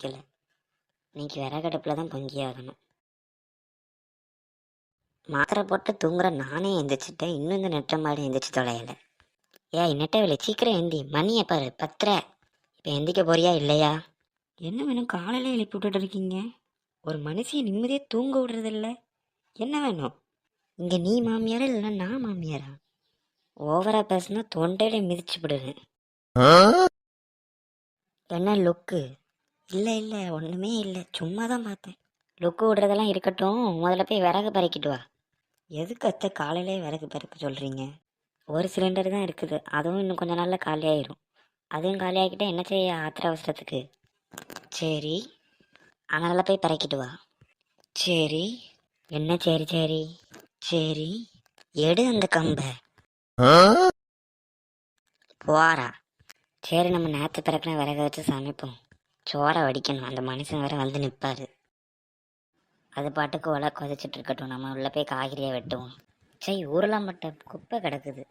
பிடிக்கல. இன்னைக்கு விறகடுப்பில் தான் பொங்கி ஆகணும். மாத்திரை போட்டு தூங்குற நானே எந்திரிச்சிட்டேன், இன்னும் இந்த நெட்ட மாடி எந்திரிச்சு தொலையலை. ஏய் நெட்டவெளி, சீக்கிரம் எந்தி, மணியை பாரு 10:30. இப்போ எந்திக்க போறியா இல்லையா? என்ன வேணும், காலையில் எழுப்பி விட்டுட்டு இருக்கீங்க? ஒரு மனுஷியை நிம்மதியே தூங்க விடுறதில்ல. என்ன வேணும்? இங்கே நீ மாமியாரா இல்லைன்னா நான் மாமியாரா? ஓவரா பேசுனா தொண்டையில மிதிச்சு விடுவேன். என்ன லுக்கு? இல்லை இல்லை, ஒன்றுமே இல்லை, சும்மா தான் பார்த்தேன். லுக்கு விடுறதெல்லாம் இருக்கட்டும், முதல்ல போய் விறகு பறிக்கிட்டு வா. எதுக்கு அத்தை காலையிலே விறகு பறிக்க சொல்கிறீங்க? ஒரு சிலிண்டர் தான் இருக்குது, அதுவும் இன்னும் கொஞ்சம் நாளில் காலியாயிரும். அதுவும் காலியாகிக்கிட்டே என்ன செய்ய ஆத்திர அவசரத்துக்கு? சரி, அதனால் போய் பறிக்கிட்டு வா. சரி. என்ன சரி சரி? சரி, எடு அந்த கம்பை. போறா. சரி, நம்ம நேற்று பிறக்கின விறக வச்சு சமைப்போம். சோறை வடிக்கணும், அந்த மனுஷன் வேற வந்து நிற்பாரு. அது பாட்டுக்கு உலை கொதிச்சிட்டு இருக்கட்டும், நம்ம உள்ளே போய் காய்கறியை வெட்டுவோம். சரி, ஊரெல்லாம் மட்டும் குப்பை கிடக்குது.